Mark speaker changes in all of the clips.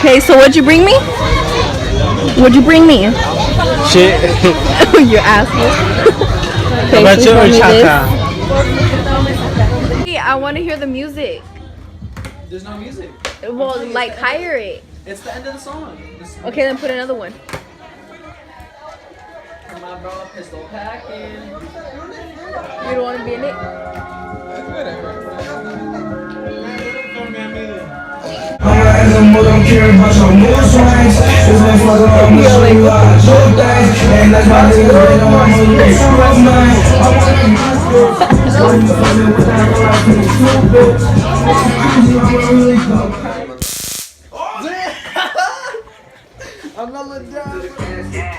Speaker 1: Okay, so what'd you bring me? What'd you bring me?
Speaker 2: Shit.
Speaker 1: You asshole. Okay,
Speaker 2: About
Speaker 1: so
Speaker 2: your
Speaker 1: you brought me
Speaker 2: chaka.
Speaker 1: this. Hey, I want to hear the music.
Speaker 2: There's no music.
Speaker 1: Well, like hire it.
Speaker 2: It's the end of the song.
Speaker 1: Okay, then put another one.
Speaker 2: Come on, bro. Pistol packing.
Speaker 1: You don't want to be in it?
Speaker 3: Don't care about your mood swings. Just been fucking up with you, I do things. And that's my nigga, they don't want me to shoot up mine. I wanna be so you fucking with that girl, I think it's stupid. I'm really cold.
Speaker 2: I'm not let down.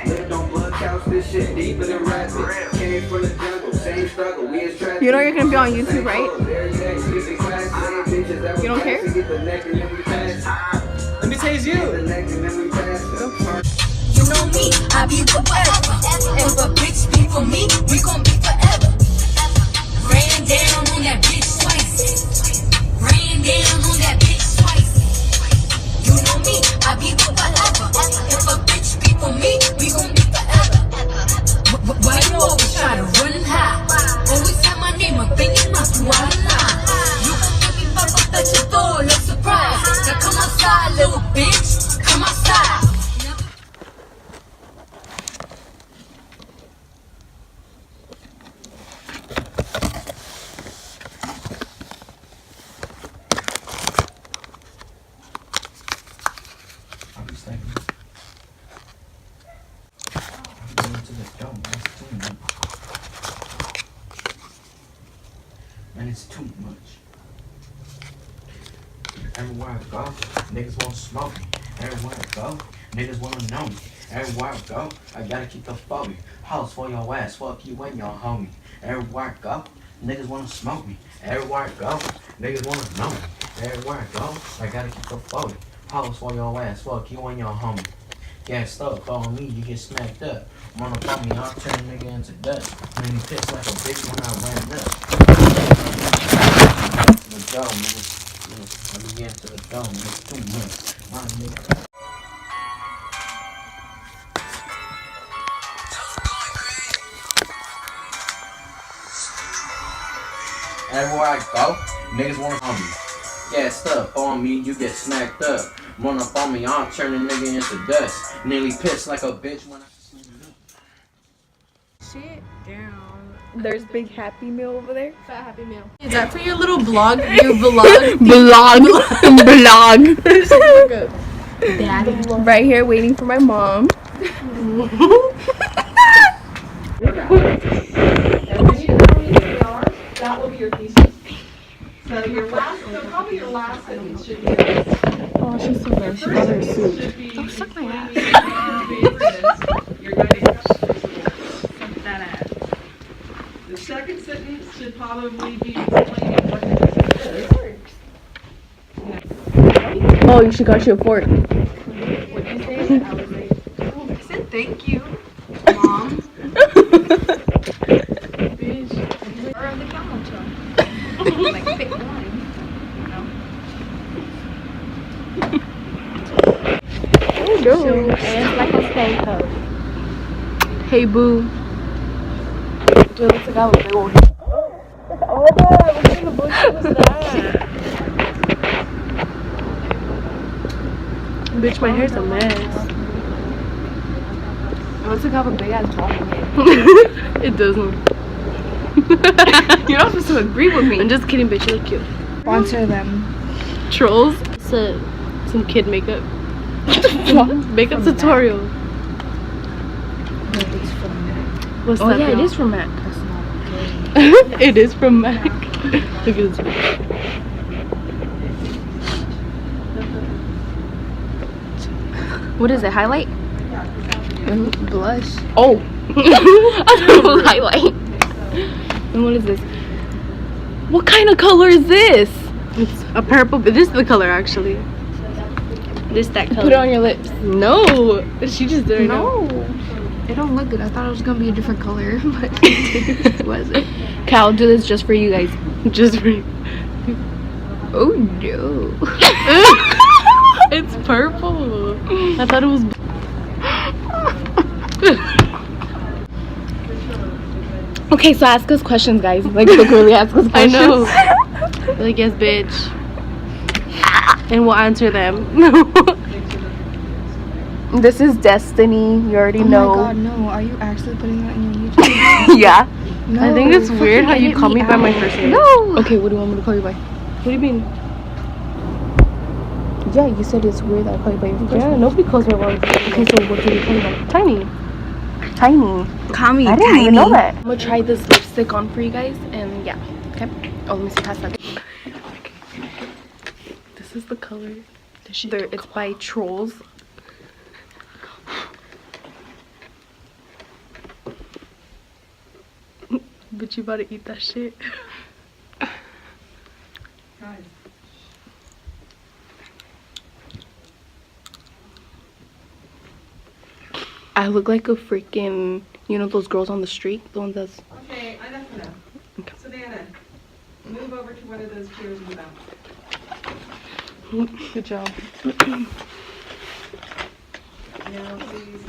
Speaker 3: Lived on blood couch, this shit deeper than rapping. Came from the jungle, same struggle, we is trapping.
Speaker 1: You know you're gonna be on YouTube, right? You don't care?
Speaker 2: Let me taste you.
Speaker 4: You know me, I be forever. If a bitch be for me, we gon' be forever. Ran down on that bitch twice. Ran down on that bitch twice. You know me, I be forever. If a bitch be for me, we gon' be forever. Why you always try to run and hide? Always have my name up in your mouth, you out of line. You gon' make me pop up at your door, look surprised. Now come outside, little bitch. Come outside.
Speaker 3: I'll be staying. I'm going to the dome, that's too much. Man, it's too much. Everywhere I go, niggas won't smoke me. Everywhere I go, niggas wanna know me. Everywhere I go, I gotta keep the phobia. House for your ass, fuck you and your homie. Everywhere I go, niggas wanna smoke me. Everywhere I go, niggas wanna know me. Everywhere I go, I gotta keep the phobia. House for your ass, fuck you and your homie. Gassed up, on me, you get smacked up. Wanna fuck me, I'll turn a nigga into dust. Made me piss like a bitch when I ran up. The dome, niggas. Let me get into the dome, it's too much. My nigga. Everywhere I go, niggas wanna on me. Gassed up on me, you get smacked up. Run up on me, I'll turn a nigga into dust. Nearly pissed like a bitch when I
Speaker 1: Shit down. There's Big Happy Meal over there.
Speaker 5: Fat Happy Meal. Is that for your little blog? Your vlog?
Speaker 1: Vlog. Right here waiting for my mom.
Speaker 5: That will be your pieces. So your last, so probably your last sentence should be.
Speaker 1: Oh, she's so good. She got her soup.
Speaker 5: Don't suck my ass. You're going to suck that ass. The second sentence should probably be explaining what it is.
Speaker 1: Oh, she got you a fork.
Speaker 5: What did you say? I was like, oh, I said thank you, Mom. Bitch. Or on the counter. Like pick one.
Speaker 1: Go. It's like a steak hoe. Hey, boo. Dude, looks like I have a big old. Oh, what kind of bullshit was that? Bitch, my hair's a mess. It looks like I have a big ass bald head. It doesn't. You're not supposed to agree with me. I'm just kidding, bitch. You look cute. Sponsor them. Trolls. So, some kid makeup. Makeup tutorial.
Speaker 6: No, it's from Mac.
Speaker 1: What's
Speaker 6: Oh
Speaker 1: that?
Speaker 6: yeah,
Speaker 1: girl?
Speaker 6: it is from Mac. That's not okay.
Speaker 1: It is from Mac. Look at this. What is it? Highlight?
Speaker 6: Blush.
Speaker 1: Oh. I don't know. Highlight. And what is this? What kind of color is this? It's a purple. This is the color actually. This that color. Put it on your lips. No. She just did it.
Speaker 6: No. It don't look good. I thought it was gonna be a different color, but it wasn't.
Speaker 1: Cal, I'll do this just for you guys. Just for you.
Speaker 6: Oh no.
Speaker 1: It's purple. I thought it was. Okay, so ask us questions, guys. Like, really ask us questions. I know. Like, yes, bitch. And we'll answer them. This is Destiny. You already know.
Speaker 6: Oh my god, no. Are you actually putting that in your YouTube?
Speaker 1: Yeah.
Speaker 6: No.
Speaker 1: I think it's weird how you
Speaker 6: edit
Speaker 1: call me by
Speaker 6: out.
Speaker 1: my first name.
Speaker 6: No.
Speaker 1: Okay, what do you want me to call you by? What do you mean? Yeah, you said it's weird that I call you by your first name. Yeah, nobody calls me by my first name. Okay, so what do you call you by? Tiny. Tiny.
Speaker 6: Call me
Speaker 1: I didn't even know that. I'm gonna try this lipstick on for you guys, and yeah. Okay. Oh, let me see past that. Okay. This is the color. It's by Trolls. But you about to eat that shit. I look like a freaking, you know those girls on the street? The ones that's...
Speaker 5: Okay, enough.
Speaker 1: Okay.
Speaker 5: Savannah, move over to one of those chairs in the back.
Speaker 1: Good job.
Speaker 5: Now, please,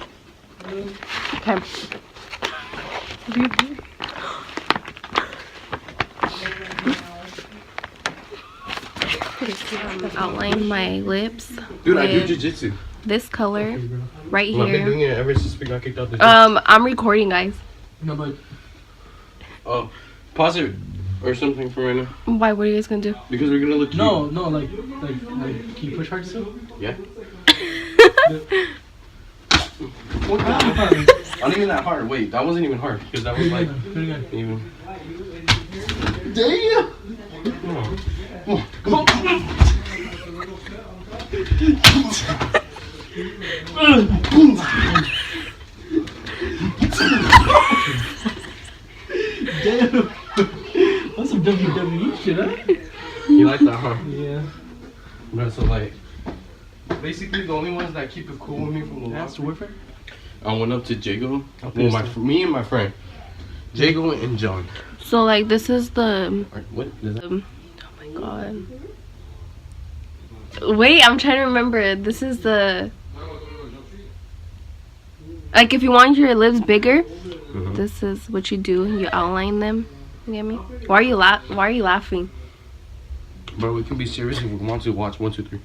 Speaker 5: move.
Speaker 1: Okay. Outline my lips.
Speaker 7: Dude, I do jiu-jitsu.
Speaker 1: This color right
Speaker 7: Well, I've been
Speaker 1: here.
Speaker 7: doing it ever since we got kicked out the gym.
Speaker 1: I'm recording, guys.
Speaker 7: No, but... Oh, pause it or something for right now.
Speaker 1: Why? What are you guys gonna do?
Speaker 7: Because we're gonna look cute.
Speaker 8: No, like, can you push hard still?
Speaker 7: Yeah? Not even that hard. Wait, that wasn't even hard. Because that was like... Even... Damn! Come on.
Speaker 8: Damn. That's some WWE shit, huh?
Speaker 7: You like that, huh?
Speaker 8: Yeah.
Speaker 7: But so like... Basically, the only ones that keep it cool with me from the last
Speaker 8: Warfare?
Speaker 7: I went up to Jago. Well, me and my friend. Jago and John.
Speaker 1: So like this is the.
Speaker 7: What is that?
Speaker 1: Oh my god. Wait, I'm trying to remember. This is the. Like if you want your lips bigger, this is what you do. You outline them. You get me? Why are you laughing?
Speaker 7: But we can be serious if we want to watch 1, 2, 3.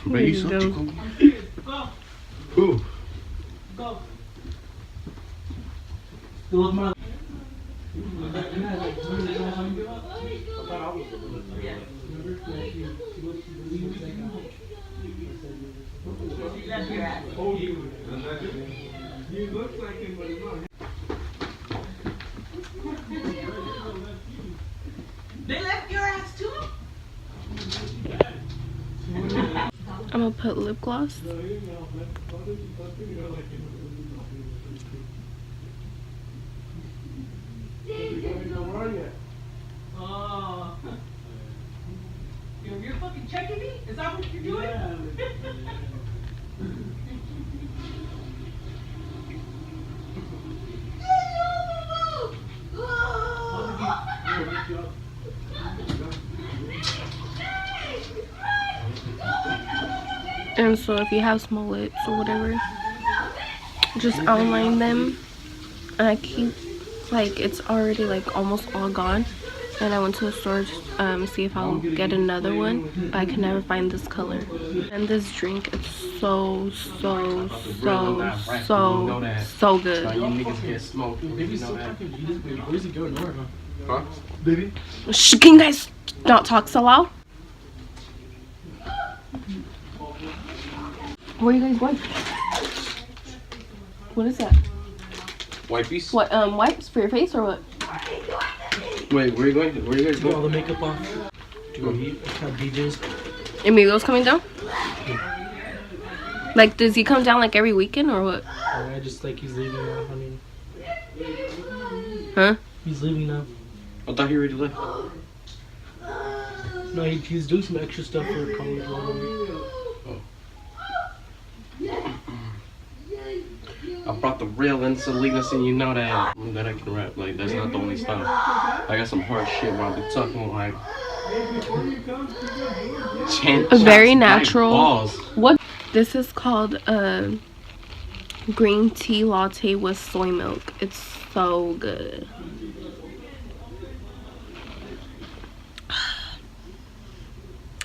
Speaker 7: But you so cool. Who?
Speaker 5: They left your ass too?
Speaker 1: I'm gonna put lip gloss.
Speaker 5: You're fucking checking me? Is that what you're doing?
Speaker 1: And so if you have small lips or whatever, just outline them. And I keep, like, it's already like almost all gone. And I went to the store to see if I'll get another one, but I can never find this color. And this drink, it's so good.
Speaker 7: You niggas get smoked.
Speaker 8: Baby's still talking. Where's he going? Nowhere, huh?
Speaker 7: Huh?
Speaker 8: Baby?
Speaker 1: Shh, can you guys not talk so loud? Where are you guys going? What is that?
Speaker 7: Wipies?
Speaker 1: What, wipes for your face or what?
Speaker 7: Wait, where are you going? Where are you guys
Speaker 8: Get all
Speaker 7: going?
Speaker 8: the makeup off. To go eat. Have BJ's.
Speaker 1: Emilio's coming down? Like, does he come down like every weekend or what?
Speaker 8: I just like he's leaving now. I mean,
Speaker 1: Huh?
Speaker 8: he's leaving now.
Speaker 7: I thought he already left.
Speaker 8: No, he's doing some extra stuff for college.
Speaker 7: I brought the real Insolinas and you know that I can rap. Like, that's not the only style. I got some hard shit where I'll be talking like,
Speaker 1: Very natural.
Speaker 7: Balls.
Speaker 1: What? This is called a green tea latte with soy milk. It's so good.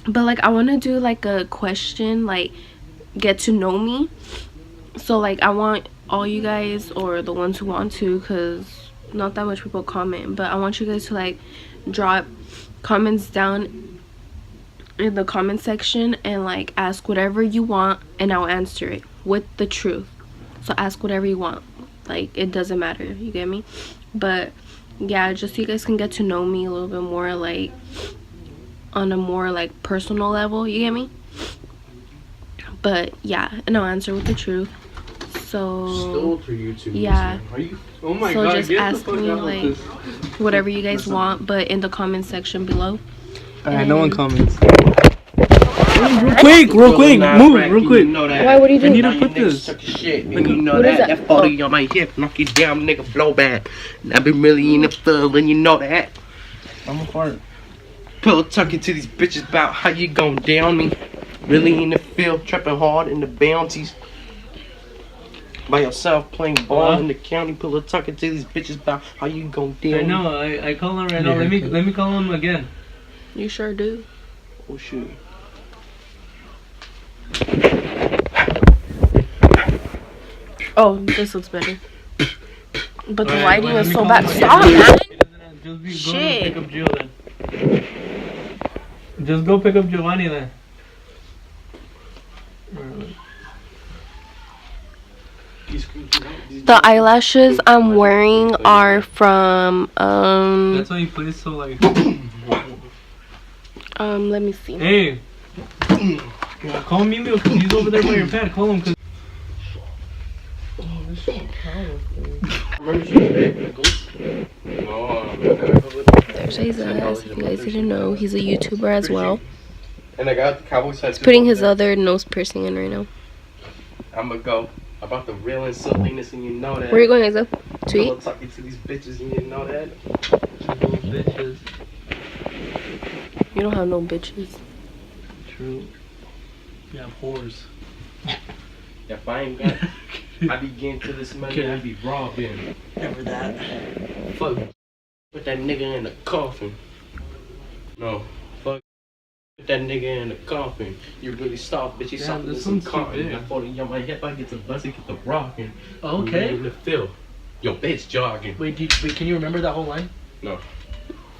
Speaker 1: But like I want to do like a question, like get to know me. So like I want all you guys, or the ones who want to, because not that much people comment, but I want you guys to like drop comments down in the comment section and like ask whatever you want, and I'll answer it with the truth. So ask whatever you want, like it doesn't matter, you get me? But yeah, just so you guys can get to know me a little bit more, like on a more like personal level, you get me? But yeah, and I'll answer with the truth. So
Speaker 7: Still to YouTube.
Speaker 1: yeah.
Speaker 7: Are you? Oh my
Speaker 1: So
Speaker 7: god!
Speaker 1: just
Speaker 7: Get the
Speaker 1: ask
Speaker 7: fuck
Speaker 1: me
Speaker 7: out of
Speaker 1: like
Speaker 7: this.
Speaker 1: whatever you guys want, but in the comment section below.
Speaker 8: Alright, no one comments.
Speaker 7: Real
Speaker 8: quick, move, real quick.
Speaker 7: You know that.
Speaker 1: Why? What do you
Speaker 8: I need
Speaker 1: do?
Speaker 8: to put this.
Speaker 7: Shit, and you know
Speaker 1: What is
Speaker 7: that.
Speaker 1: that?
Speaker 7: That photo on my hip, knock you down, nigga, blow back. I've been really in the field, and you know that.
Speaker 8: I'm a fart.
Speaker 7: Pillow tucking to these bitches about how you gon' down me. Really in the field, trapping hard in the bounties. By yourself, playing ball in the county. Pillow tucking to these bitches about how you gon' down
Speaker 8: I
Speaker 7: me.
Speaker 8: know, I call him right now. Let me call him again.
Speaker 1: You sure do.
Speaker 7: Oh shit.
Speaker 1: Oh, this looks better. But the
Speaker 8: Alright,
Speaker 1: lighting
Speaker 8: let
Speaker 1: is
Speaker 8: me
Speaker 1: so
Speaker 8: call
Speaker 1: bad.
Speaker 8: him
Speaker 1: Stop,
Speaker 8: again.
Speaker 1: man.
Speaker 8: Just be
Speaker 1: Shit.
Speaker 8: Go pick up Jill then. Just go pick up Giovanni then.
Speaker 1: The eyelashes I'm wearing are from
Speaker 8: That's why he plays so like.
Speaker 1: let me see.
Speaker 8: Hey, call Emilio because he's over there by your pad. Call him because.
Speaker 1: There's Jesus. If you guys didn't know, he's a YouTuber as well.
Speaker 7: And I got the Cowboys tattoo.
Speaker 1: He's putting his other nose piercing in right now.
Speaker 7: I'ma go about the real and silliness, and you know that.
Speaker 1: Where are you going, Isa? To
Speaker 7: Pillow
Speaker 1: eat?
Speaker 7: talking to these bitches, and you know that.
Speaker 8: Bitches.
Speaker 1: You don't have no bitches.
Speaker 8: True. You have whores.
Speaker 7: If I ain't got, I be getting to this money, I be robbing.
Speaker 8: Never that.
Speaker 7: Fuck, put that nigga in the coffin. No, fuck, put that nigga in the coffin. You really soft, bitch. You
Speaker 8: Damn,
Speaker 7: soft
Speaker 8: this
Speaker 7: as some
Speaker 8: one's too
Speaker 7: cotton.
Speaker 8: big.
Speaker 7: I fall on my hip, I get to bust it, get the rockin'.
Speaker 8: Okay.
Speaker 7: In the field. Yo, bitch jogging.
Speaker 8: Wait, can you remember that whole line?
Speaker 7: No.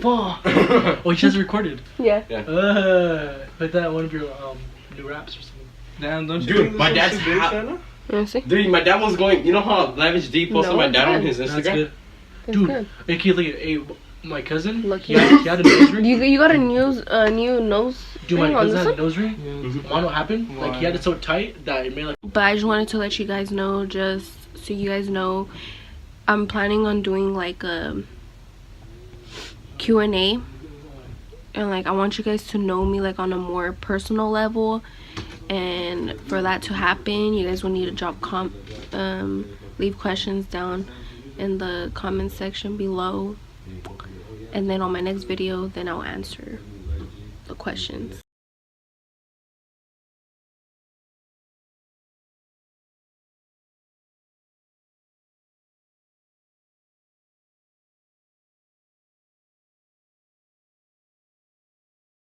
Speaker 8: Fuck. Oh, you just recorded.
Speaker 1: Yeah.
Speaker 8: Put that one of your new raps or something. Damn, don't you
Speaker 7: Dude,
Speaker 8: think this
Speaker 7: my
Speaker 8: one's
Speaker 7: dad's
Speaker 8: too big,
Speaker 7: ha-
Speaker 8: Shanna?
Speaker 1: You want to see?
Speaker 7: Dude, my dad was going, you know how Lavish D posted
Speaker 1: No,
Speaker 7: my dad on
Speaker 1: it's
Speaker 7: his
Speaker 8: That's
Speaker 7: Instagram?
Speaker 8: good.
Speaker 1: It's
Speaker 8: Dude,
Speaker 1: good.
Speaker 8: hey, kid, look at hey, my cousin.
Speaker 1: Look,
Speaker 8: he had a nose ring.
Speaker 1: You got a new nose
Speaker 8: Dude, my
Speaker 1: ring on
Speaker 8: cousin
Speaker 1: this
Speaker 8: had a
Speaker 1: one?
Speaker 8: nose ring. Wanna know what happened? Like, he had it so tight that it made like.
Speaker 1: But I just wanted to let you guys know, just so you guys know, I'm planning on doing like a Q&A, and like I want you guys to know me like on a more personal level, and for that to happen you guys will need to drop leave questions down in the comment section below, and then on my next video then I'll answer the questions.